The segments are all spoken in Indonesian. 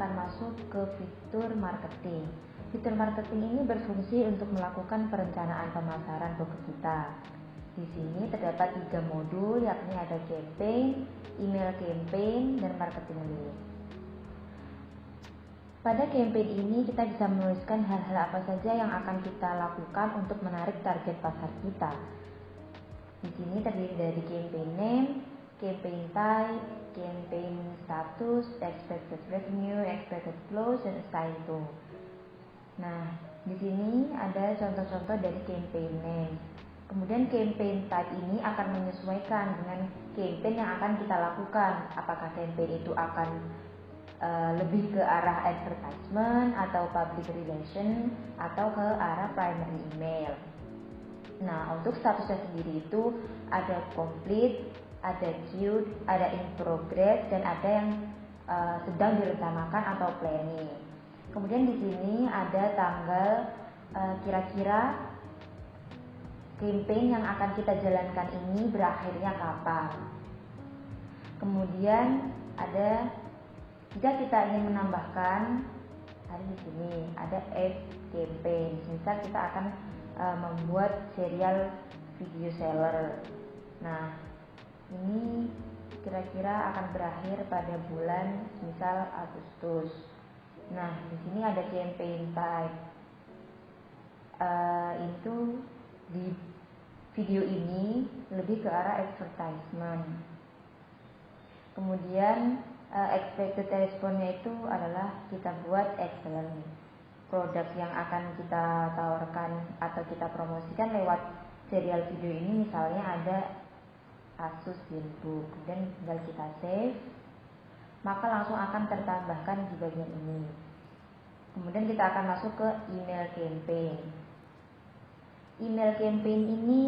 akan masuk ke fitur marketing. Fitur marketing ini berfungsi untuk melakukan perencanaan pemasaran produk kita. Di sini terdapat 3 modul, yakni ada campaign, email campaign, dan marketing list. Pada campaign ini kita bisa menuliskan hal-hal apa saja yang akan kita lakukan untuk menarik target pasar kita. Di sini terdiri dari campaign name, campaign type, campaign status, expected revenue, expected close, dan assign to. Nah, di sini ada contoh-contoh dari campaign name. Kemudian campaign type ini akan menyesuaikan dengan campaign yang akan kita lakukan. Apakah campaign itu akan lebih ke arah advertisement atau public relation atau ke arah primary email. Nah, untuk statusnya sendiri itu ada complete, ada queued, ada in progress, dan ada yang sedang direncanakan atau planning. Kemudian di sini ada tanggal kira-kira campaign yang akan kita jalankan ini berakhirnya kapan. Kemudian ada, jika kita ingin menambahkan, ada di sini ada add campaign. Misal kita akan membuat serial video seller. Nah, ini kira-kira akan berakhir pada bulan misal Agustus. Nah, di sini ada campaign type. Itu di video ini lebih ke arah advertisement. Kemudian expected response-nya itu adalah kita buat excellent. Produk yang akan kita tawarkan atau kita promosikan lewat serial video ini misalnya ada Asus ZenBook, kemudian tinggal kita save, maka langsung akan tertambahkan di bagian ini. Kemudian kita akan masuk ke email campaign. Email campaign ini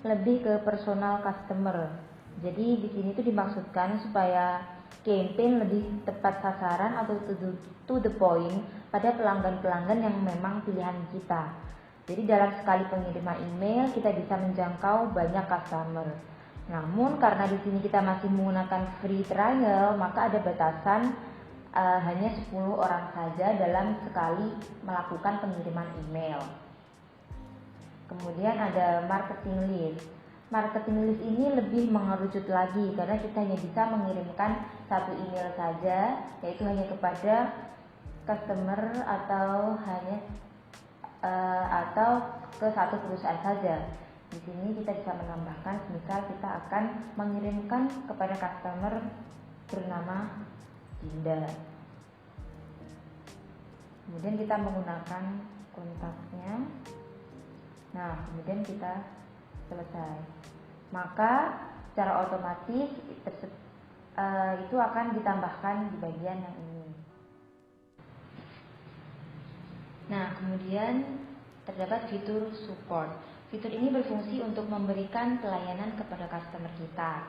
lebih ke personal customer. Jadi di sini itu dimaksudkan supaya campaign lebih tepat sasaran atau to the point pada pelanggan-pelanggan yang memang pilihan kita. Jadi dalam sekali pengiriman email kita bisa menjangkau banyak customer. Namun karena di sini kita masih menggunakan free trial, maka ada batasan hanya 10 orang saja dalam sekali melakukan pengiriman email. Kemudian ada marketing list. Marketing list ini lebih mengerucut lagi karena kita hanya bisa mengirimkan satu email saja, yaitu hanya kepada customer atau ke satu perusahaan saja. Di sini kita bisa menambahkan, misal kita akan mengirimkan kepada customer bernama Dinda. Kemudian kita menggunakan kontaknya. Nah, kemudian kita selesai. Maka secara otomatis itu akan ditambahkan di bagian yang ini. Nah, kemudian terdapat fitur support. Fitur ini berfungsi untuk memberikan pelayanan kepada customer kita.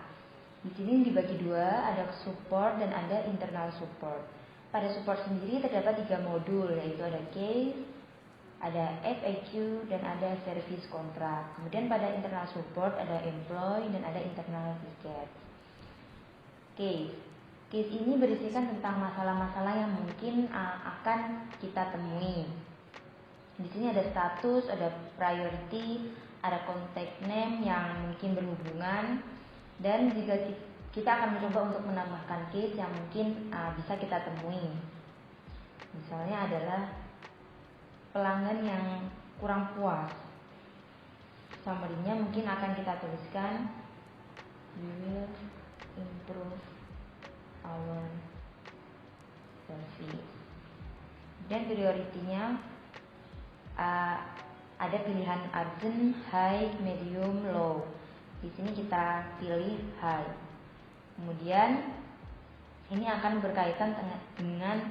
Di sini dibagi dua, ada support dan ada internal support. Pada support sendiri terdapat 3 modul, yaitu ada case, ada FAQ, dan ada service contract. Kemudian pada internal support ada employee dan ada internal ticket. Case ini berisikan tentang masalah-masalah yang mungkin akan kita temui. Di sini ada status, ada priority, ada contact name yang mungkin berhubungan, dan juga kita akan mencoba untuk menambahkan case yang mungkin bisa kita temui. Misalnya adalah pelanggan yang kurang puas. Summary-nya mungkin akan kita tuliskan, we will improve our service. Dan priority-nya ada pilihan urgent, high, medium, low. Di sini kita pilih high. Kemudian ini akan berkaitan dengan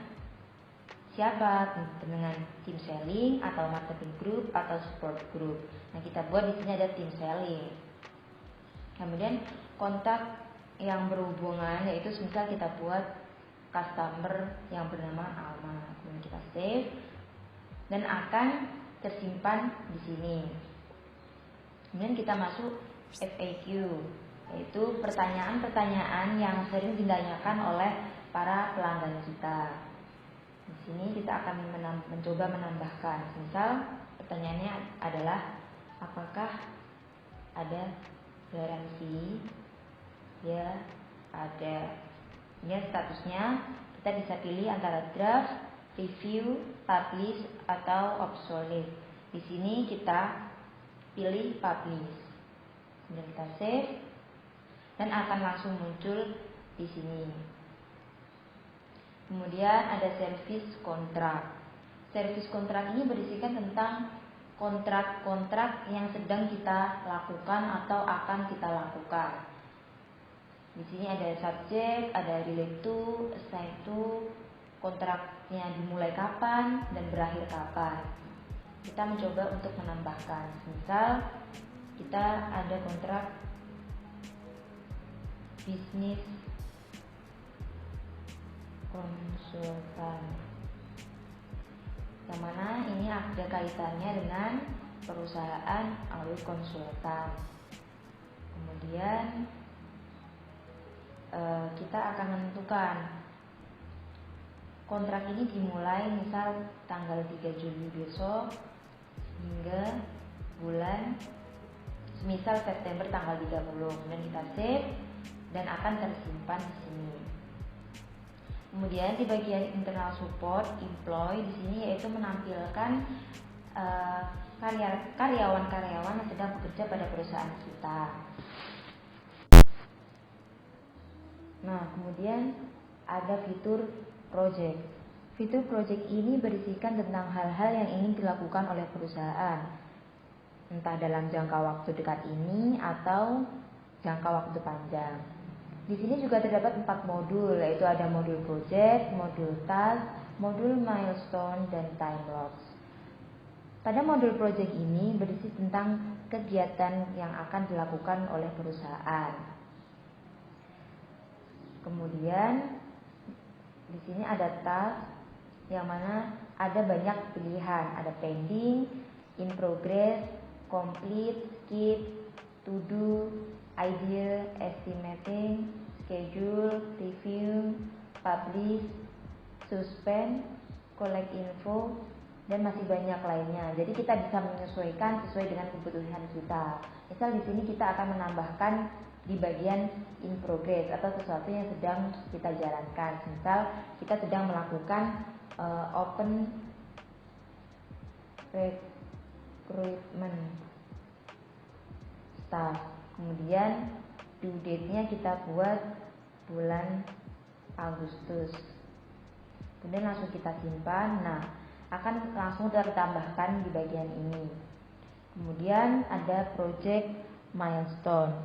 siapa, dengan tim selling atau marketing group atau support group. Nah, kita buat di sini ada tim selling. Kemudian kontak yang berhubungan, yaitu misal kita buat customer yang bernama Alma. Kemudian kita save dan akan tersimpan di sini. Kemudian kita masuk FAQ, yaitu pertanyaan-pertanyaan yang sering ditanyakan oleh para pelanggan kita. Di sini kita akan mencoba menambahkan. Misal pertanyaannya adalah apakah ada garansi? Ya, ada. Ini statusnya kita bisa pilih antara draft, review, publish atau obsolete. Di sini kita pilih publish. Kemudian kita save dan akan langsung muncul di sini. Kemudian ada service kontrak. Service kontrak ini berisikan tentang kontrak-kontrak yang sedang kita lakukan atau akan kita lakukan. Di sini ada subjek, ada relate to, assign to, kontraknya dimulai kapan dan berakhir kapan. Kita mencoba untuk menambahkan. Misal kita ada kontrak bisnis konsultan, yang mana ini ada kaitannya dengan perusahaan Alwi Konsultan. Kemudian kita akan menentukan kontrak ini dimulai misal tanggal 3 Juli besok hingga bulan semisal September tanggal 30. Kemudian kita save dan akan tersimpan di sini. Kemudian di bagian internal support employee di sini yaitu menampilkan karyawan-karyawan yang sedang bekerja pada perusahaan kita. Nah, kemudian ada fitur project. Fitur project ini berisikan tentang hal-hal yang ingin dilakukan oleh perusahaan, entah dalam jangka waktu dekat ini atau jangka waktu panjang. Di sini juga terdapat 4 modul, yaitu ada modul project, modul task, modul milestone, dan time logs. Pada modul project ini berisi tentang kegiatan yang akan dilakukan oleh perusahaan. Kemudian di sini ada task yang mana ada banyak pilihan, ada pending, in progress, complete, skip, to do, idea, estimating, schedule, review, publish, suspend, collect info, dan masih banyak lainnya. Jadi kita bisa menyesuaikan sesuai dengan kebutuhan kita. Misal di sini kita akan menambahkan di bagian in progress atau sesuatu yang sedang kita jalankan. Misal kita sedang melakukan open recruitment staff. Kemudian due date-nya kita buat bulan Agustus. Kemudian langsung kita simpan. Nah, akan langsung tertambahkan di bagian ini. Kemudian ada project milestone,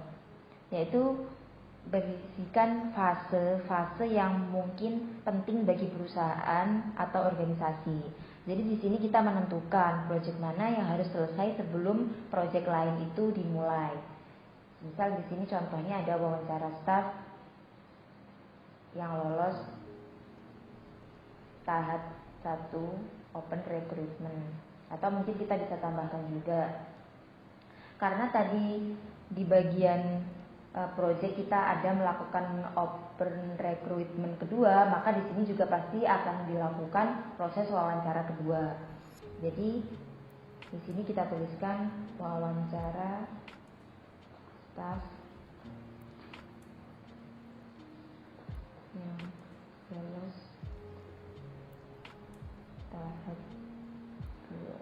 yaitu berisikan fase-fase yang mungkin penting bagi perusahaan atau organisasi. Jadi di sini kita menentukan proyek mana yang harus selesai sebelum proyek lain itu dimulai. Misal di sini contohnya ada wawancara staff yang lolos tahap 1 open recruitment, atau mungkin kita bisa tambahkan juga karena tadi di bagian project kita ada melakukan open recruitment kedua, maka di sini juga pasti akan dilakukan proses wawancara kedua. Jadi di sini kita tuliskan wawancara staff yang lolos tahap 2.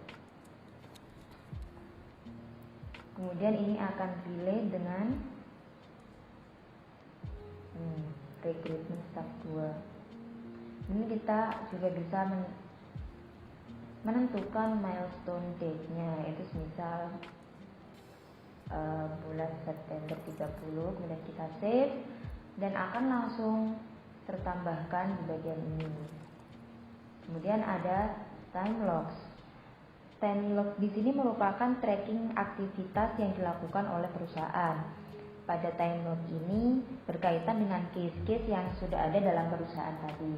Kemudian ini akan delay dengan rekrutmen staff 2. Ini kita juga bisa menentukan milestone date-nya, yaitu misal bulan September 30. Kemudian kita save dan akan langsung tertambahkan di bagian ini. Kemudian ada time logs. Time log di sini merupakan tracking aktivitas yang dilakukan oleh perusahaan. Pada time log ini berkaitan dengan case-case yang sudah ada dalam perusahaan tadi.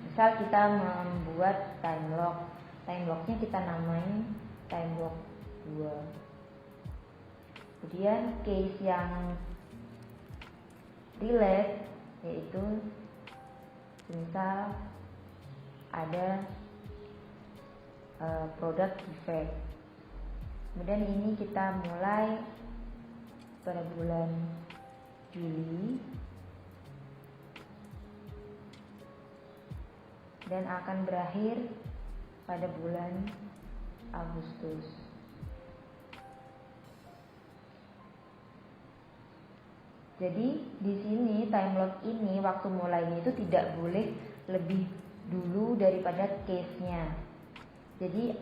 Misal kita membuat time lognya kita namain time log 2. Kemudian case yang relate yaitu misal ada product defect. Kemudian ini kita mulai pada bulan Juli dan akan berakhir pada bulan Agustus. Jadi di sini timelock ini waktu mulainya itu tidak boleh lebih dulu daripada case-nya. Jadi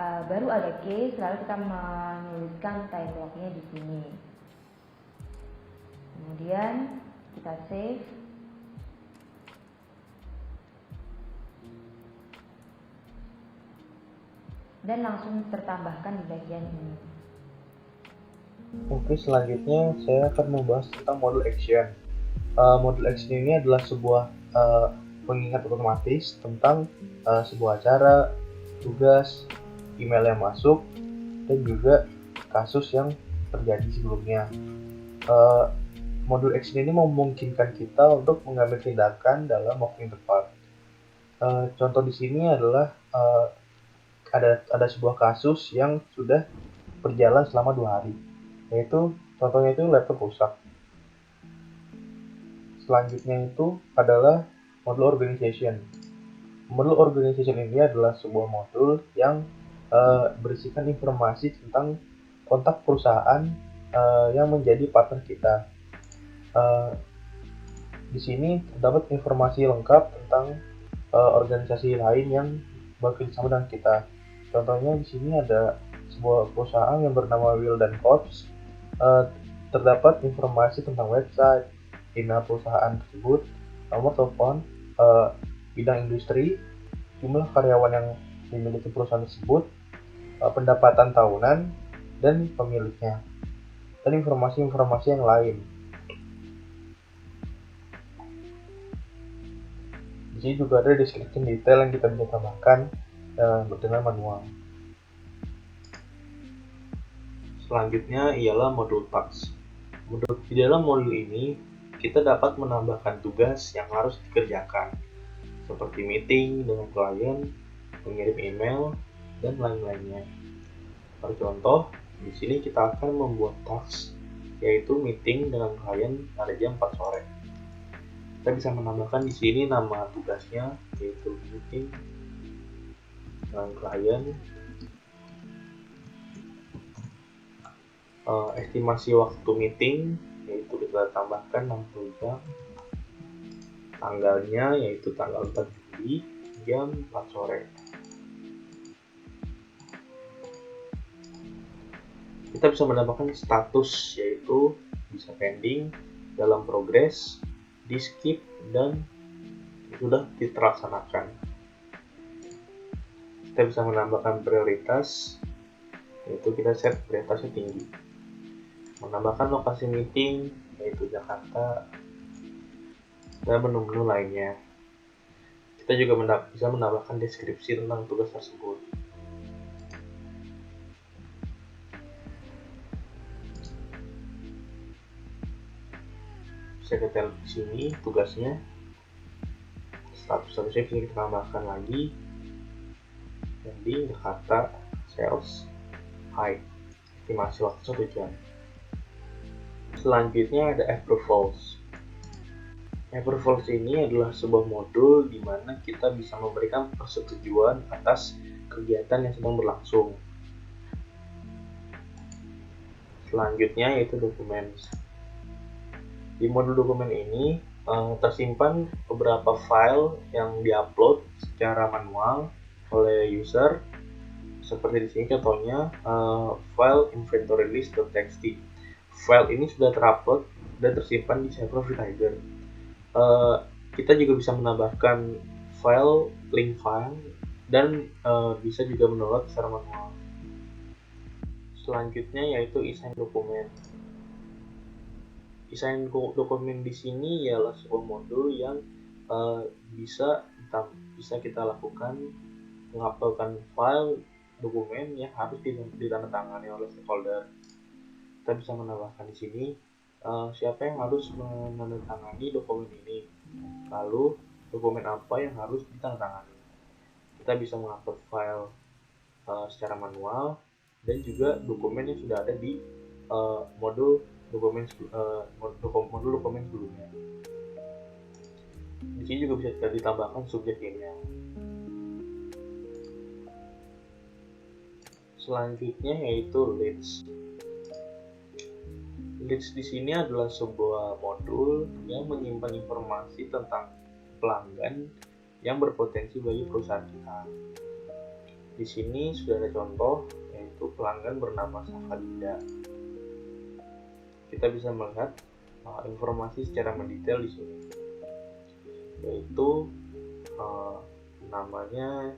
baru ada case, lalu kita menuliskan timelock-nya di sini. Kemudian kita save. Dan langsung tertambahkan di bagian ini. Oke, selanjutnya saya akan membahas tentang modul action. Modul action ini adalah sebuah pengingat otomatis tentang sebuah acara, tugas, email yang masuk, dan juga kasus yang terjadi sebelumnya. Modul action ini memungkinkan kita untuk mengambil tindakan dalam waktu yang tepat. Contoh di sini adalah ada sebuah kasus yang sudah berjalan selama 2 hari, yaitu contohnya itu laptop rusak. Selanjutnya itu adalah modul organization. Modul organization ini adalah sebuah modul yang berisikan informasi tentang kontak perusahaan yang menjadi partner kita. Di sini terdapat informasi lengkap tentang organisasi lain yang bekerjasama dengan kita. Contohnya di sini ada sebuah perusahaan yang bernama Will dan Corps. Terdapat informasi tentang website, email perusahaan tersebut, nomor telepon, bidang industri, jumlah karyawan yang dimiliki perusahaan tersebut, pendapatan tahunan, dan pemiliknya, dan informasi-informasi yang lain. Di sini juga ada description detail yang kita bisa tambahkan dengan manual. Selanjutnya ialah modul task. Di dalam modul ini kita dapat menambahkan tugas yang harus dikerjakan, seperti meeting dengan klien, mengirim email, dan lain-lainnya. Per contoh, di sini kita akan membuat task, yaitu meeting dengan klien pada jam 4 sore. Kita bisa menambahkan di sini nama tugasnya, yaitu meeting dengan klien, estimasi waktu meeting, yaitu kita tambahkan 60 jam, tanggalnya yaitu tanggal 4 Juli jam 4 sore. Kita bisa menambahkan status, yaitu bisa pending, dalam progres, di skip, dan sudah terlaksanakan. Kita bisa menambahkan prioritas, yaitu kita set prioritasnya tinggi. Menambahkan lokasi meeting, yaitu Jakarta, dan menu-menu lainnya. Kita juga bisa menambahkan deskripsi tentang tugas tersebut. Bisa kita lihat di sini tugasnya, statusnya bisa kita tambahkan lagi, pending, Jakarta, sales, high, estimasi waktu 1 jam. Selanjutnya ada approvals. Approvals ini adalah sebuah modul di mana kita bisa memberikan persetujuan atas kegiatan yang sedang berlangsung. Selanjutnya yaitu dokumen. Di modul dokumen ini tersimpan beberapa file yang diupload secara manual oleh user. Seperti di sini contohnya file inventory list.txt. File ini sudah terupload dan tersimpan di server Vitiger. Kita juga bisa menambahkan file, link file, dan bisa juga mendownload secara manual. Selanjutnya yaitu e-sign dokumen. E-sign dokumen di sini ialah sebuah modul yang bisa kita lakukan menguploadkan file dokumen yang harus ditandatangani oleh stakeholder. Kita bisa menambahkan di sini siapa yang harus menandatangani dokumen ini, lalu dokumen apa yang harus ditandatangani. Kita bisa mengupload file secara manual dan juga dokumen yang sudah ada di modul dokumen sebelumnya. Di sini juga bisa ditambahkan subjek email. Selanjutnya yaitu leads. Leads di sini adalah sebuah modul yang menyimpan informasi tentang pelanggan yang berpotensi bagi perusahaan kita. Di sini sudah ada contoh, yaitu pelanggan bernama Safadida. Kita bisa melihat informasi secara mendetail di sini, yaitu namanya,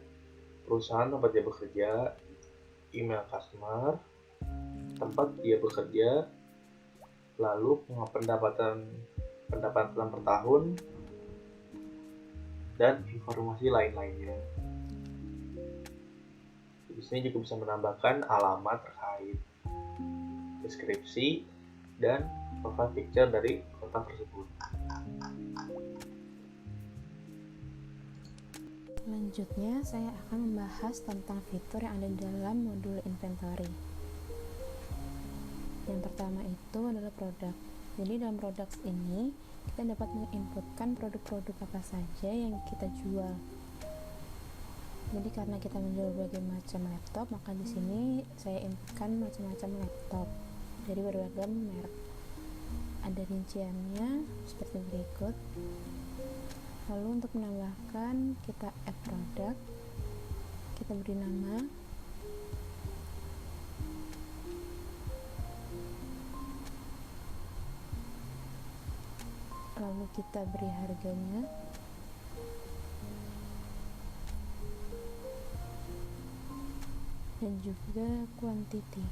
perusahaan tempat dia bekerja, email customer, tempat dia bekerja, lalu pendapatan per tahun, dan informasi lain-lainnya. Di sini juga bisa menambahkan alamat terkait, deskripsi, dan profile picture dari kontak tersebut. Selanjutnya, saya akan membahas tentang fitur yang ada dalam modul inventory. Yang pertama itu adalah produk. Jadi dalam produk ini, kita dapat menginputkan produk-produk apa saja yang kita jual. Jadi karena kita menjual berbagai macam laptop, maka di sini saya inputkan macam-macam laptop dari berbagai merek. Ada rinciannya seperti berikut. Lalu untuk menambahkan, kita add produk, kita beri nama, lalu kita beri harganya, dan juga quantity.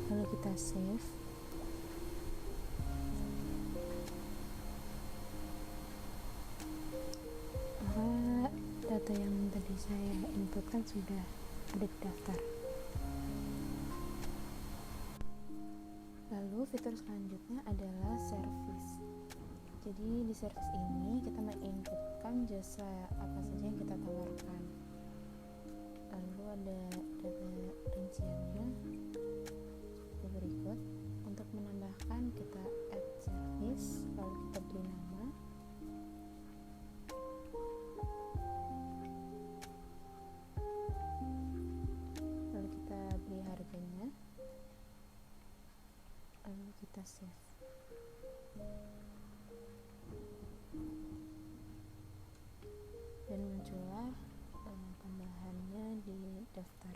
Lalu kita save. Maka data yang tadi saya inputkan sudah ada di daftar. Lalu fitur selanjutnya adalah service. Jadi di service ini kita menginputkan jasa apa saja yang kita tawarkan. Lalu ada data rinciannya seperti berikut. Untuk menambahkan, kita add service, lalu kita beri nama, lalu kita beri harganya, lalu kita save. Dan muncullah tambahannya di daftar.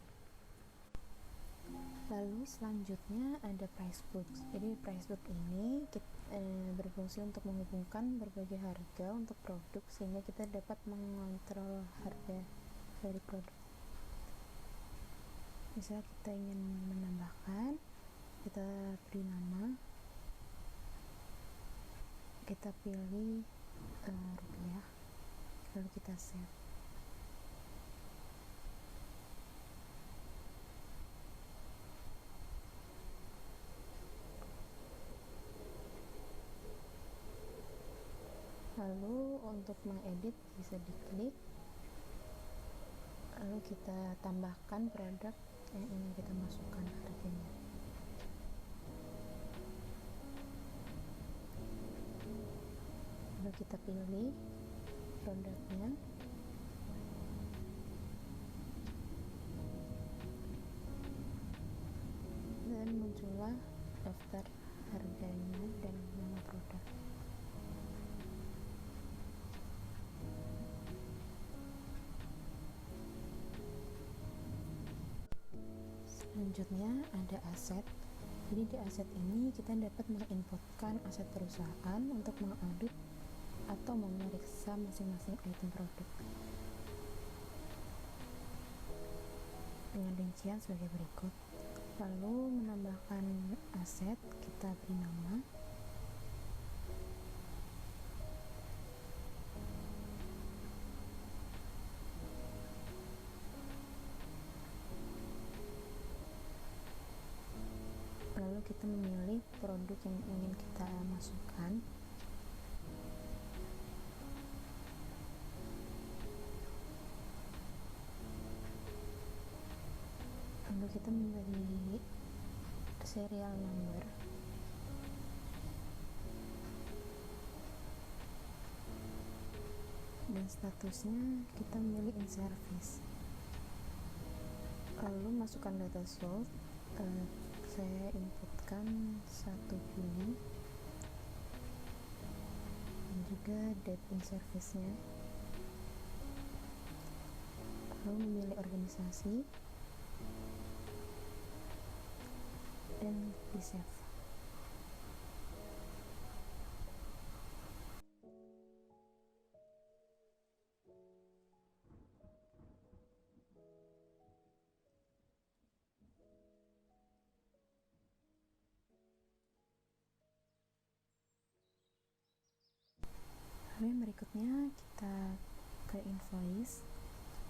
Lalu selanjutnya ada Pricebook. Jadi Pricebook ini berfungsi untuk menghubungkan berbagai harga untuk produk sehingga kita dapat mengontrol harga dari produk. Misal kita ingin menambahkan, kita beri nama, kita pilih rupiah, lalu kita save. Lalu untuk mengedit bisa diklik, lalu kita tambahkan produk yang ingin kita masukkan harganya. Lalu kita pilih produknya, dan muncullah daftar harganya dan nama produk. Selanjutnya ada aset. Jadi di aset ini kita dapat menginputkan aset perusahaan untuk mengaudit atau memeriksa masing-masing item produk dengan rincian sebagai berikut. Lalu menambahkan aset, kita beri nama, lalu kita memilih produk yang ingin kita masukkan. lalu kita memberi serial number, dan statusnya kita memilih in service. Lalu masukkan data source, saya inputkan 1 Juni dan juga date in service-nya, lalu memilih organisasi dan di save. Lalu yang berikutnya kita ke invoice.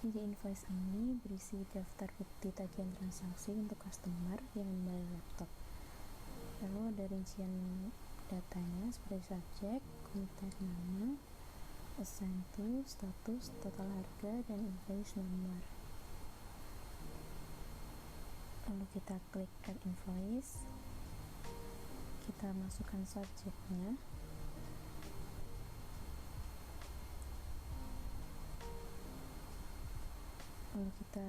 Di invoice ini berisi daftar bukti tagihan transaksi untuk customer yang membeli laptop. Lalu ada rincian datanya seperti subjek, kontak nama, assign to, status, total harga, dan invoice number. Lalu kita klik add invoice, kita masukkan subjeknya, lalu kita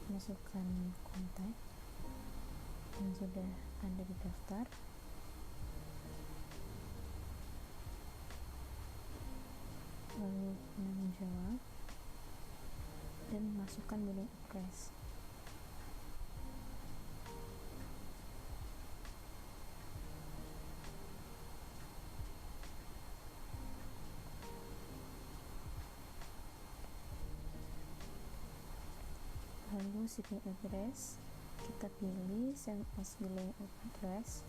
masukkan kontak yang sudah ada di daftar, lalu penanggung jawab, dan masukkan billing address. Lalu shipping address kita pilih send as billing address.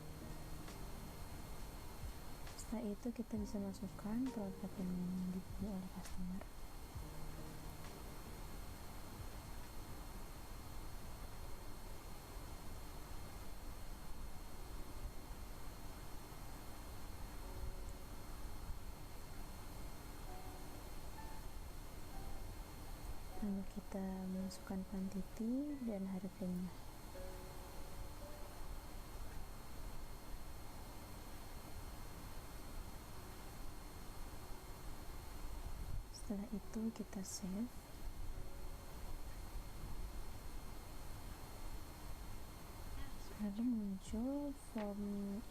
Setelah itu kita bisa masukkan produk yang dibeli oleh customer. Lalu kita masukkan quantity dan harganya. Setelah itu kita save. Lalu muncul form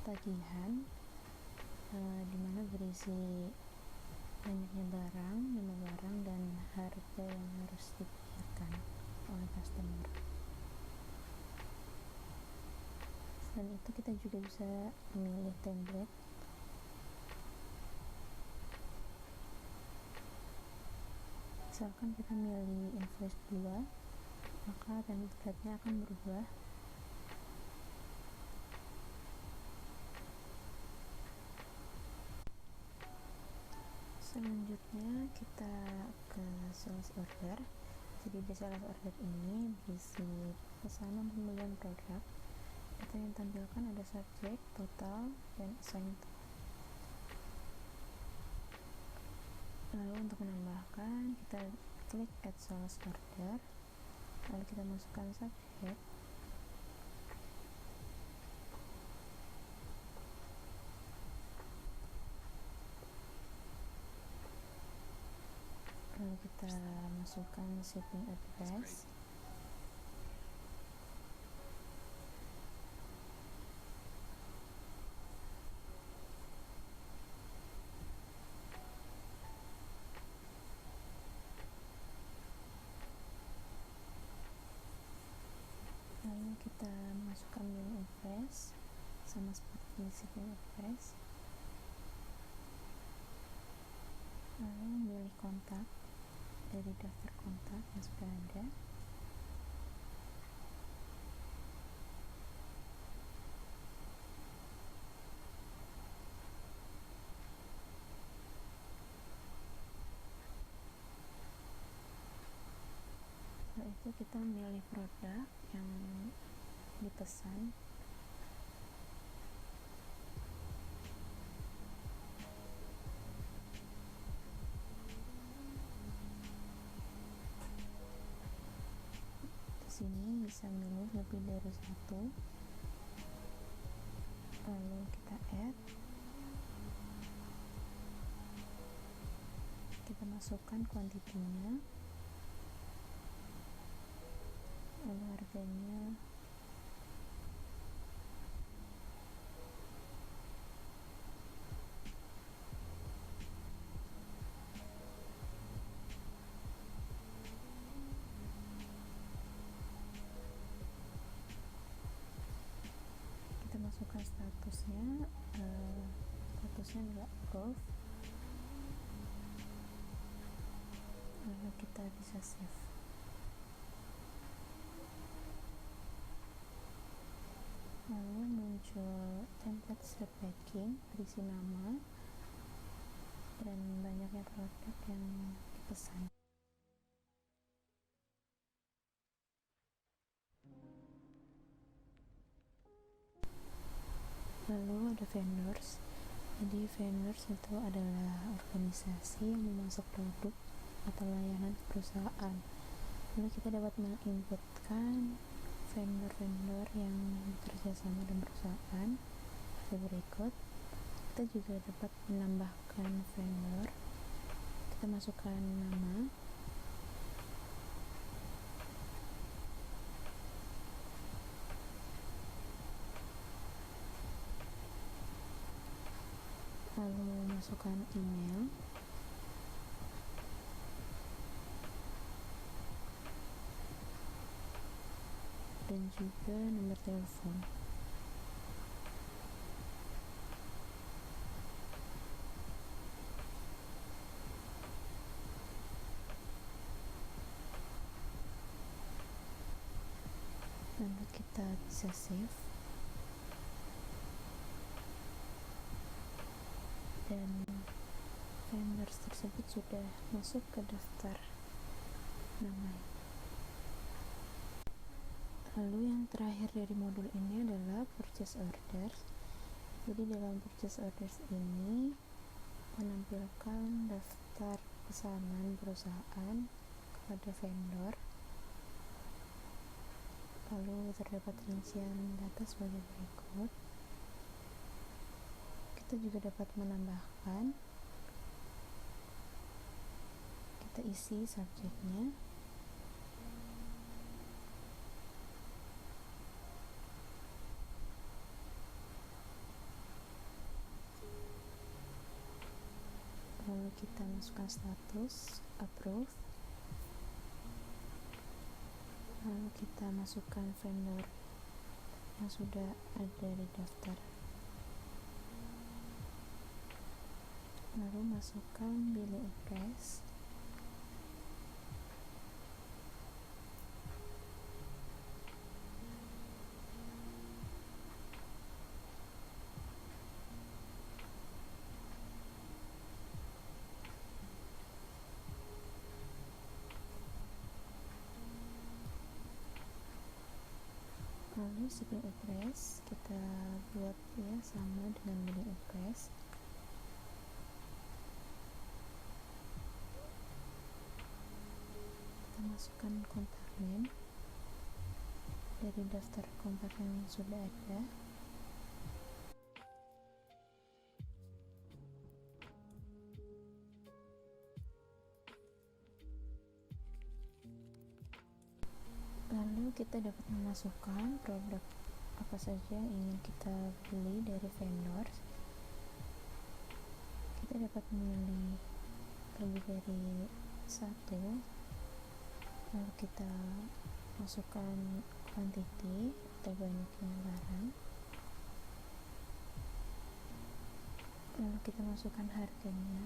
tagihan dimana berisi banyaknya barang, nama barang, dan harga yang harus dibayarkan oleh customer. Selain itu kita juga bisa memilih template. Misalkan kita milih invoice 2, maka template-nya akan berubah. Selanjutnya kita ke sales order. Jadi di sales order ini berisi pesanan pembelian produk. Data yang tampilkan ada subjek, total, dan assign to. Lalu untuk menambahkan kita klik add sales order, lalu kita masukkan subjek, lalu kita masukkan shipping address, lalu kita masukkan billing address sama seperti shipping address, lalu milih kontak dari daftar kontak yang sudah ada. Setelah itu kita memilih produk yang dipesan. sini bisa milih lebih dari satu, lalu kita add, kita masukkan kuantitinya, lalu harganya, kita masukkan statusnya, statusnya adalah approve, lalu kita bisa save. Lalu muncul template slide packing berisi nama dan banyaknya produk yang dipesan. Lalu ada vendors. Jadi vendors itu adalah organisasi yang memasok produk atau layanan perusahaan. Lalu kita dapat menginputkan vendor-vendor yang bekerja sama dengan perusahaan seperti berikut. Kita juga dapat menambahkan vendor. Kita masukkan nama, lalu masukkan email, dan juga nomor telepon. Lalu kita bisa save, dan vendors tersebut sudah masuk ke daftar namanya. Lalu yang terakhir dari modul ini adalah purchase orders. Jadi dalam purchase orders ini menampilkan daftar pesanan perusahaan kepada vendor. Lalu terdapat rincian data sebagai berikut. Kita juga dapat menambahkan, kita isi subjeknya, lalu kita masukkan status approve, lalu kita masukkan vendor yang sudah ada di daftar, lalu masukkan billing address, lalu shipping address kita buat ya sama dengan billing address. Kita masukkan kontak name dari daftar kontak yang sudah ada. Lalu kita dapat memasukkan produk apa saja yang ingin kita beli dari vendor. Kita dapat memilih lebih dari satu, lalu kita masukkan quantity atau banyaknya barang, lalu kita masukkan harganya,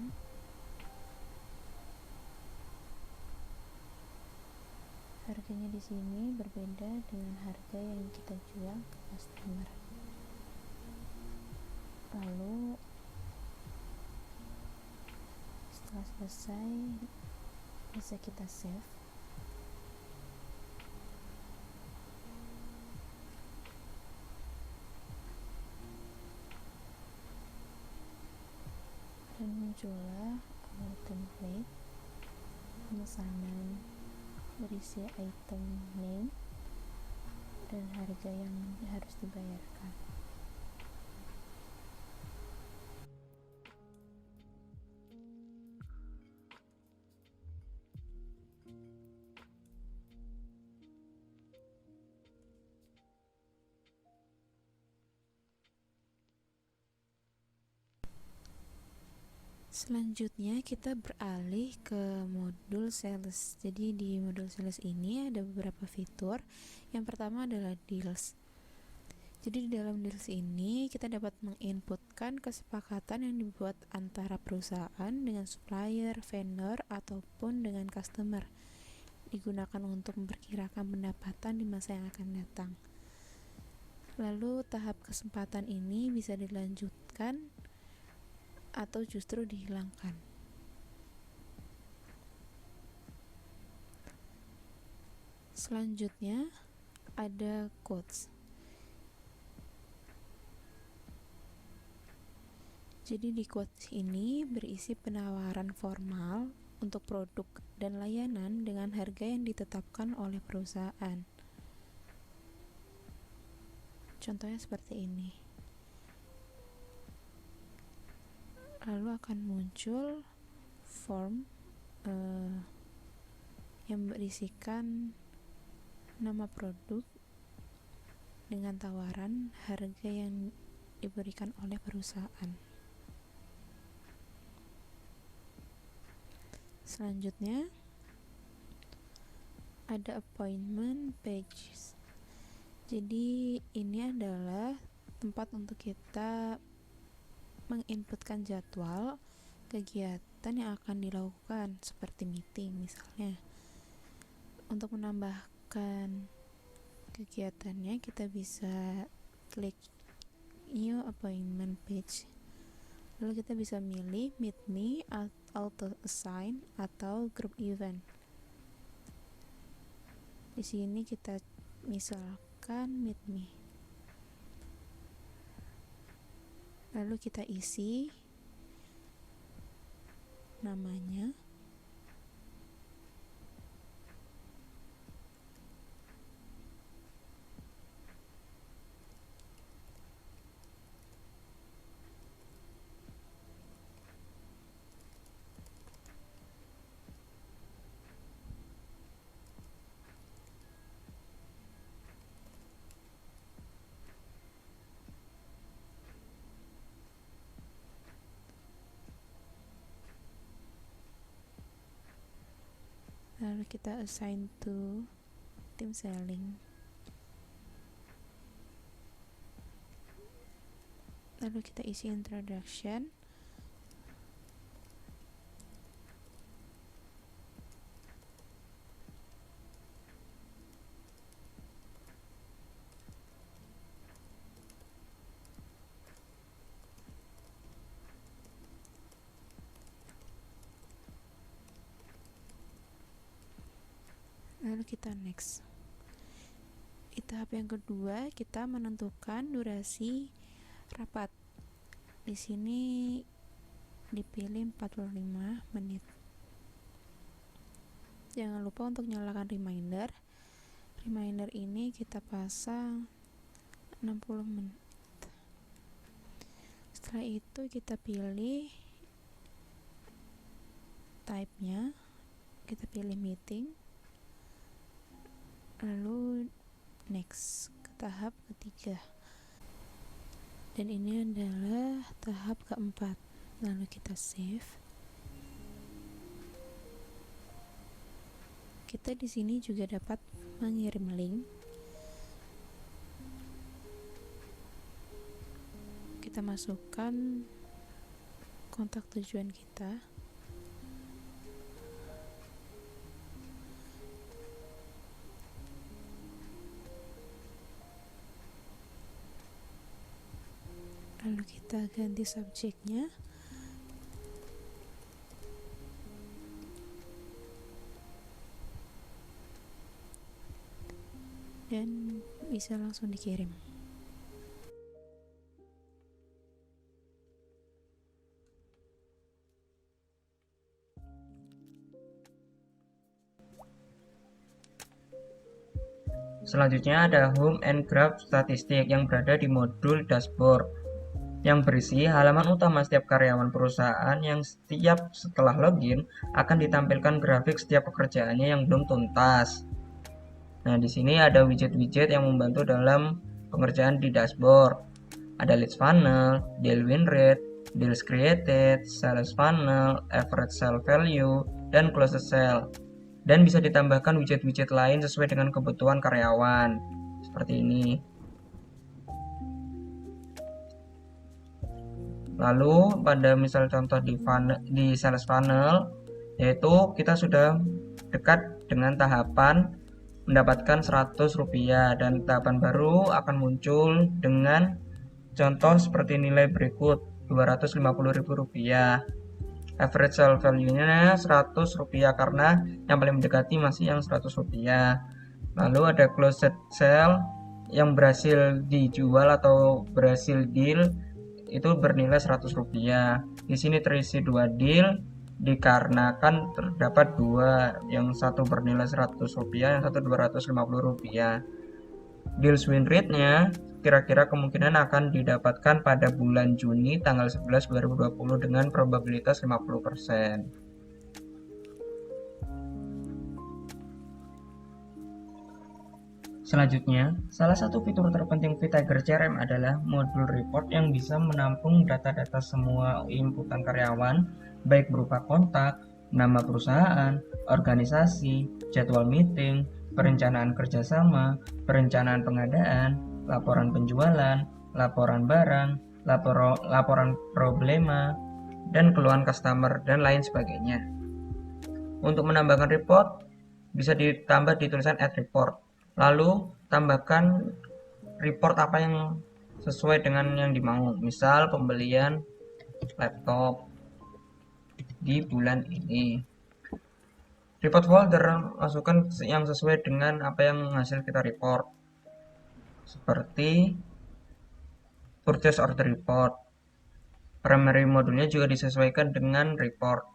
harganya di sini berbeda dengan harga yang kita jual ke customer. Lalu setelah selesai bisa kita save. Dan muncullah template pemesanan berisi item name, dan harga yang harus dibayarkan. Selanjutnya kita beralih ke modul sales. Jadi di modul sales ini ada beberapa fitur. Yang pertama adalah deals. Jadi di dalam deals ini kita dapat menginputkan kesepakatan yang dibuat antara perusahaan dengan supplier, vendor, ataupun dengan customer. Digunakan untuk memperkirakan pendapatan di masa yang akan datang. Lalu tahap kesempatan ini bisa dilanjutkan atau justru dihilangkan. Selanjutnya ada quotes. Jadi di quotes ini berisi penawaran formal untuk produk dan layanan dengan harga yang ditetapkan oleh perusahaan. Contohnya seperti ini. Lalu akan muncul form yang berisikan nama produk dengan tawaran harga yang diberikan oleh perusahaan. Selanjutnya ada appointment pages. Jadi ini adalah tempat untuk kita menginputkan jadwal kegiatan yang akan dilakukan seperti meeting misalnya. Untuk menambahkan kegiatannya kita bisa klik new appointment page. Lalu kita bisa milih meet me, auto assign, atau group event. Di sini kita misalkan meet me. Lalu kita isi namanya, lalu kita assign to team selling. Lalu kita isi introduction. Lalu kita next. Di tahap yang kedua kita menentukan durasi rapat. Di sini dipilih 45 menit. Jangan lupa untuk nyalakan reminder. Reminder ini kita pasang 60 menit. Setelah itu kita pilih type-nya. Kita pilih meeting. Lalu next ke tahap ketiga, dan ini adalah tahap keempat. Lalu kita save. Kita di sini juga dapat mengirim link. Kita masukkan kontak tujuan kita. Lalu kita ganti subjeknya. Dan bisa langsung dikirim. Selanjutnya ada home and graph statistik yang berada di modul dashboard, yang berisi halaman utama setiap karyawan perusahaan yang setiap setelah login akan ditampilkan grafik setiap pekerjaannya yang belum tuntas. Nah, di sini ada widget-widget yang membantu dalam pengerjaan di dashboard. Ada leads funnel, deal win rate, deals created, sales funnel, average sale value, dan closed sale. Dan bisa ditambahkan widget-widget lain sesuai dengan kebutuhan karyawan. Seperti ini. Lalu pada misal contoh di sales funnel, yaitu kita sudah dekat dengan tahapan mendapatkan Rp100 dan tahapan baru akan muncul dengan contoh seperti nilai berikut, Rp250.000. Average sale value-nya Rp100 karena yang paling mendekati masih yang Rp100. Lalu ada closed sale yang berhasil dijual atau berhasil deal itu bernilai Rp100. Di sini terisi 2 deal dikarenakan terdapat 2, yang satu bernilai Rp100, yang satu Rp250. Deals win rate-nya kira-kira kemungkinan akan didapatkan pada bulan Juni tanggal 11 2020 dengan probabilitas 50%. Selanjutnya, salah satu fitur terpenting Vtiger CRM adalah modul report yang bisa menampung data-data semua inputan karyawan, baik berupa kontak, nama perusahaan, organisasi, jadwal meeting, perencanaan kerjasama, perencanaan pengadaan, laporan penjualan, laporan barang, laporan problema, dan keluhan customer, dan lain sebagainya. Untuk menambahkan report, bisa ditambah di tulisan add report. Lalu tambahkan report apa yang sesuai dengan yang dimau. Misal pembelian laptop di bulan ini. Report folder masukkan yang sesuai dengan apa yang hasil kita report. Seperti purchase order report. Primary modulnya juga disesuaikan dengan report.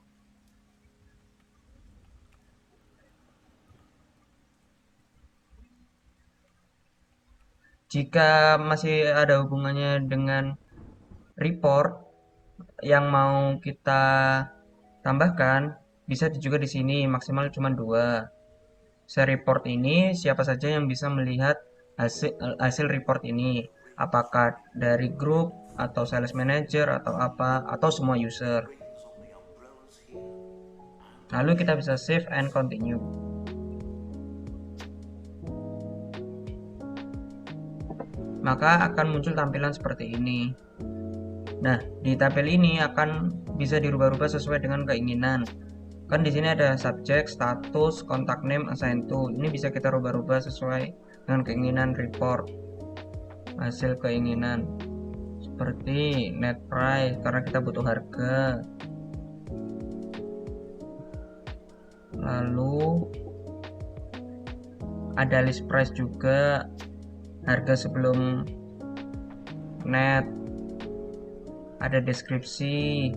Jika masih ada hubungannya dengan report yang mau kita tambahkan, bisa juga di sini maksimal cuma 2. Share report ini siapa saja yang bisa melihat hasil report ini, apakah dari grup atau sales manager atau apa, atau semua user. Lalu kita bisa save and continue. Maka akan muncul tampilan seperti ini. Nah, di tabel ini akan bisa dirubah-rubah sesuai dengan keinginan. Kan di sini ada subjek, status, contact name, assign to. Ini bisa kita rubah-rubah sesuai dengan keinginan report. Hasil keinginan. Seperti net price karena kita butuh harga. Lalu ada list price juga, harga sebelum net, ada deskripsi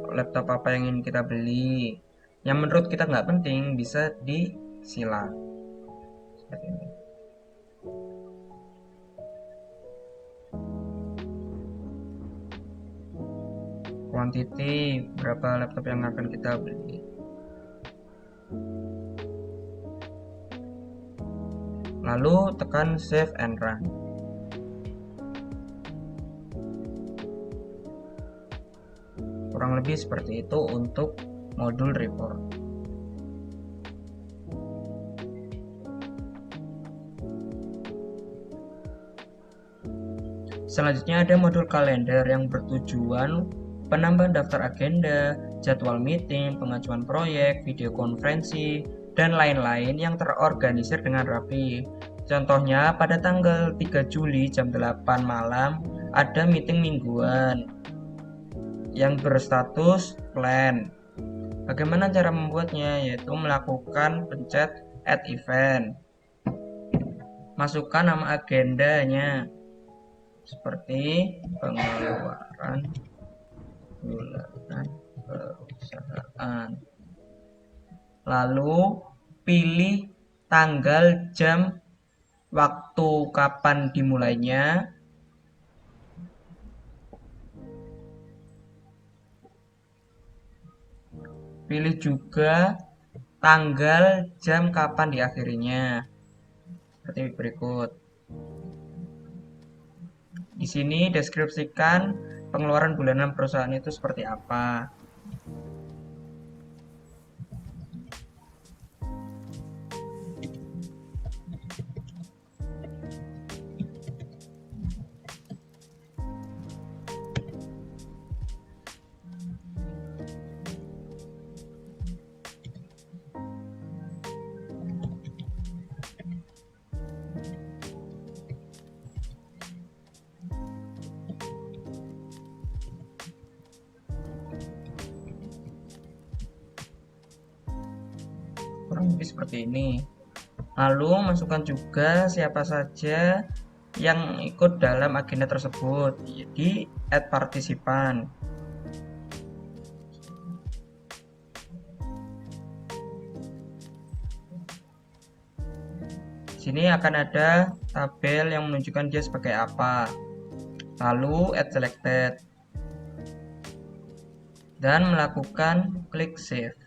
laptop apa yang ingin kita beli, yang menurut kita nggak penting bisa disilang seperti ini. Quantity, berapa laptop yang akan kita beli. Lalu tekan save and run. Kurang lebih seperti itu untuk modul report. Selanjutnya ada modul kalender yang bertujuan penambahan daftar agenda, jadwal meeting, pengajuan proyek, video konferensi, dan lain-lain yang terorganisir dengan rapi. Contohnya pada tanggal 3 Juli jam 8 malam ada meeting mingguan yang berstatus plan. Bagaimana cara membuatnya? Yaitu melakukan pencet add event. Masukkan nama agendanya seperti pengeluaran bulanan perusahaan. Lalu pilih tanggal, jam, waktu kapan dimulainya, pilih juga tanggal, jam, kapan diakhirinya. Seperti berikut. Di sini deskripsikan pengeluaran bulanan perusahaan itu seperti apa. Kurang lebih seperti ini. Lalu masukkan juga siapa saja yang ikut dalam agenda tersebut, jadi add partisipan. Di sini akan ada tabel yang menunjukkan dia sebagai apa. Lalu add selected dan melakukan klik save.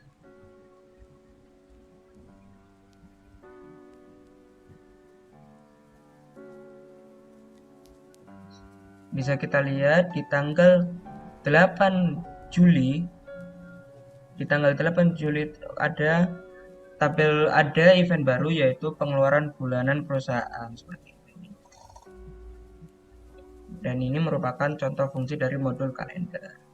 Bisa kita lihat di tanggal 8 Juli ada event baru, yaitu pengeluaran bulanan perusahaan seperti ini. Dan ini merupakan contoh fungsi dari modul kalender.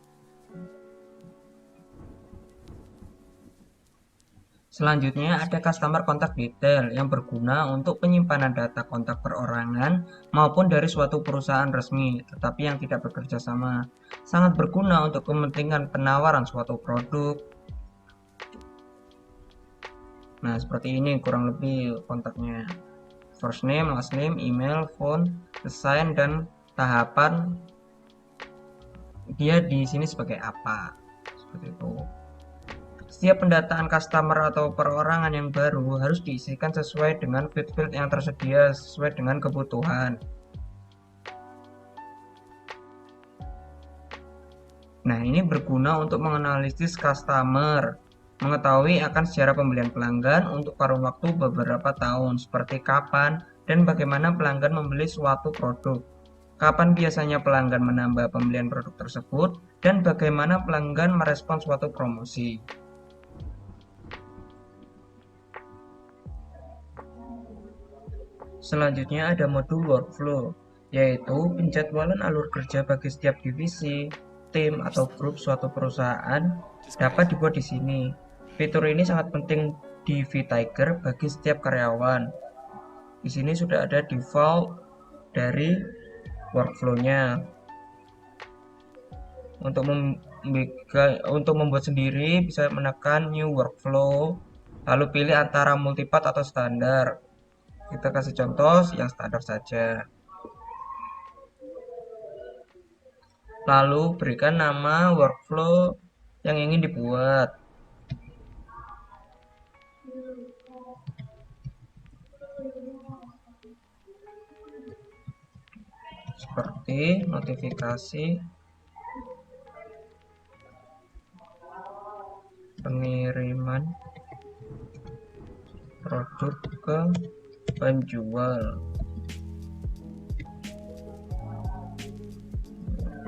Selanjutnya ada customer contact detail yang berguna untuk penyimpanan data kontak perorangan maupun dari suatu perusahaan resmi tetapi yang tidak bekerja sama. Sangat berguna untuk kepentingan penawaran suatu produk. Nah, seperti ini kurang lebih kontaknya. First name, last name, email, phone, assign, dan tahapan dia di sini sebagai apa. Seperti itu. Setiap pendataan customer atau perorangan yang baru harus diisikan sesuai dengan field-field yang tersedia sesuai dengan kebutuhan. Nah, ini berguna untuk menganalisis customer, mengetahui akan sejarah pembelian pelanggan untuk kurun waktu beberapa tahun, seperti kapan dan bagaimana pelanggan membeli suatu produk, kapan biasanya pelanggan menambah pembelian produk tersebut, dan bagaimana pelanggan merespons suatu promosi. Selanjutnya ada modul workflow, yaitu penjadwalan alur kerja bagi setiap divisi, tim, atau grup suatu perusahaan dapat dibuat di sini. Fitur ini sangat penting di VTiger bagi setiap karyawan. Di sini sudah ada default dari workflow-nya. Untuk membuat sendiri bisa menekan new workflow, lalu pilih antara multipath atau standar. Kita kasih contoh yang standar saja. Lalu berikan nama workflow yang ingin dibuat. Seperti notifikasi pengiriman produk ke penjual.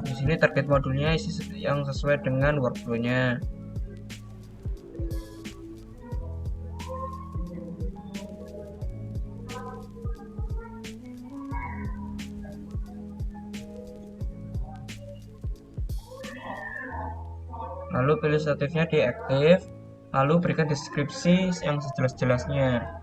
Di sini target modulnya isi yang sesuai dengan workflow-nya. Lalu pilih statusnya deaktif, lalu berikan deskripsi yang sejelas-jelasnya.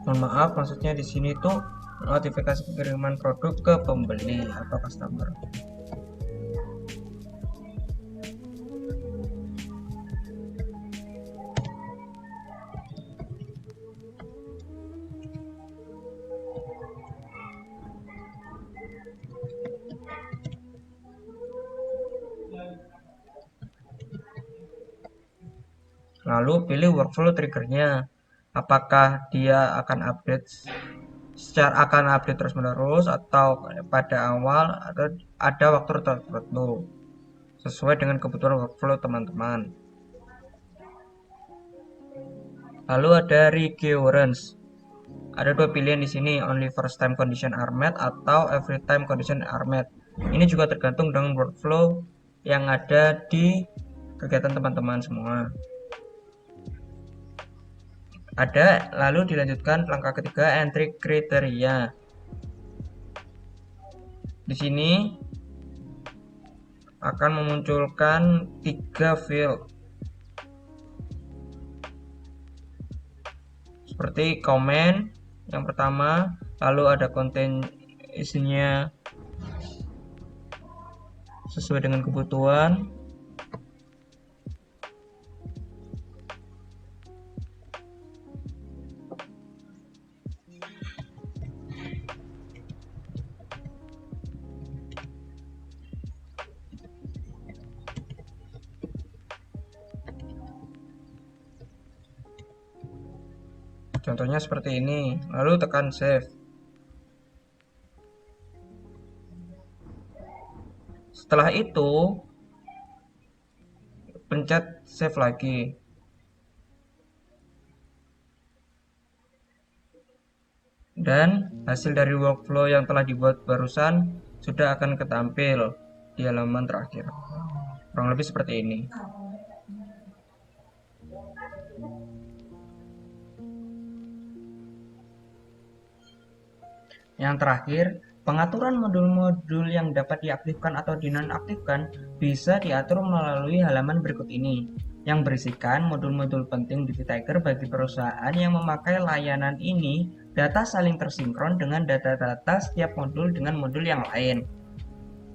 Mohon maaf, maksudnya di sini tuh notifikasi pengiriman produk ke pembeli atau customer. Lalu pilih workflow triggernya. Apakah dia akan update terus-menerus atau pada awal atau ada waktu tertentu sesuai dengan kebutuhan workflow teman-teman. Lalu ada recurrence. Ada dua pilihan di sini, only first time condition are met atau every time condition are met. Ini juga tergantung dengan workflow yang ada di kegiatan teman-teman semua. Lalu dilanjutkan langkah ketiga, entry kriteria. Di sini akan memunculkan 3 field seperti comment yang pertama, lalu ada konten isinya sesuai dengan kebutuhan, contohnya seperti ini, lalu tekan save. Setelah itu pencet save lagi. Dan hasil dari workflow yang telah dibuat barusan sudah akan ketampil di halaman terakhir. Kurang lebih seperti ini. Yang terakhir, pengaturan modul-modul yang dapat diaktifkan atau dinonaktifkan bisa diatur melalui halaman berikut ini, yang berisikan modul-modul penting di VTiger bagi perusahaan yang memakai layanan ini. Data saling tersinkron dengan data-data setiap modul dengan modul yang lain.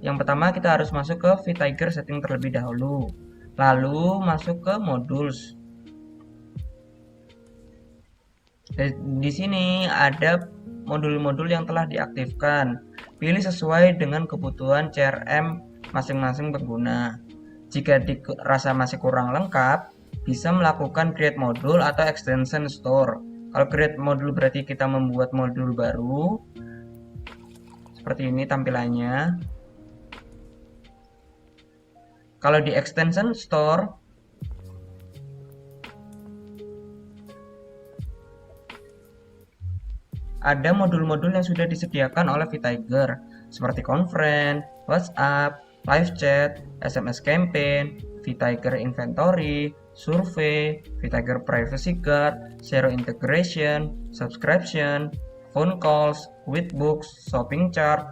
Yang pertama, kita harus masuk ke VTiger setting terlebih dahulu, lalu masuk ke modules. Di sini ada modul-modul yang telah diaktifkan. Pilih sesuai dengan kebutuhan CRM masing-masing pengguna. Jika dirasa masih kurang lengkap, bisa melakukan create modul atau extension store. Kalau create modul berarti kita membuat modul baru. Seperti ini tampilannya. Kalau di extension store, ada modul-modul yang sudah disediakan oleh VTiger seperti conference, WhatsApp, live chat, SMS campaign, VTiger inventory, survey, VTiger privacy guard, zero integration, subscription, phone calls, Witbooks, shopping chart,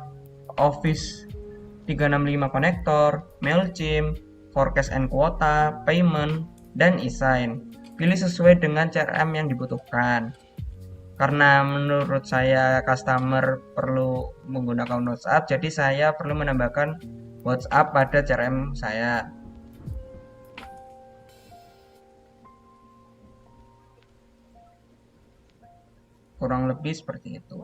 Office 365 connector, Mailchimp, forecast and quota, payment, dan e-sign. Pilih sesuai dengan CRM yang dibutuhkan. Karena menurut saya customer perlu menggunakan WhatsApp, jadi saya perlu menambahkan WhatsApp pada CRM saya. Kurang lebih seperti itu.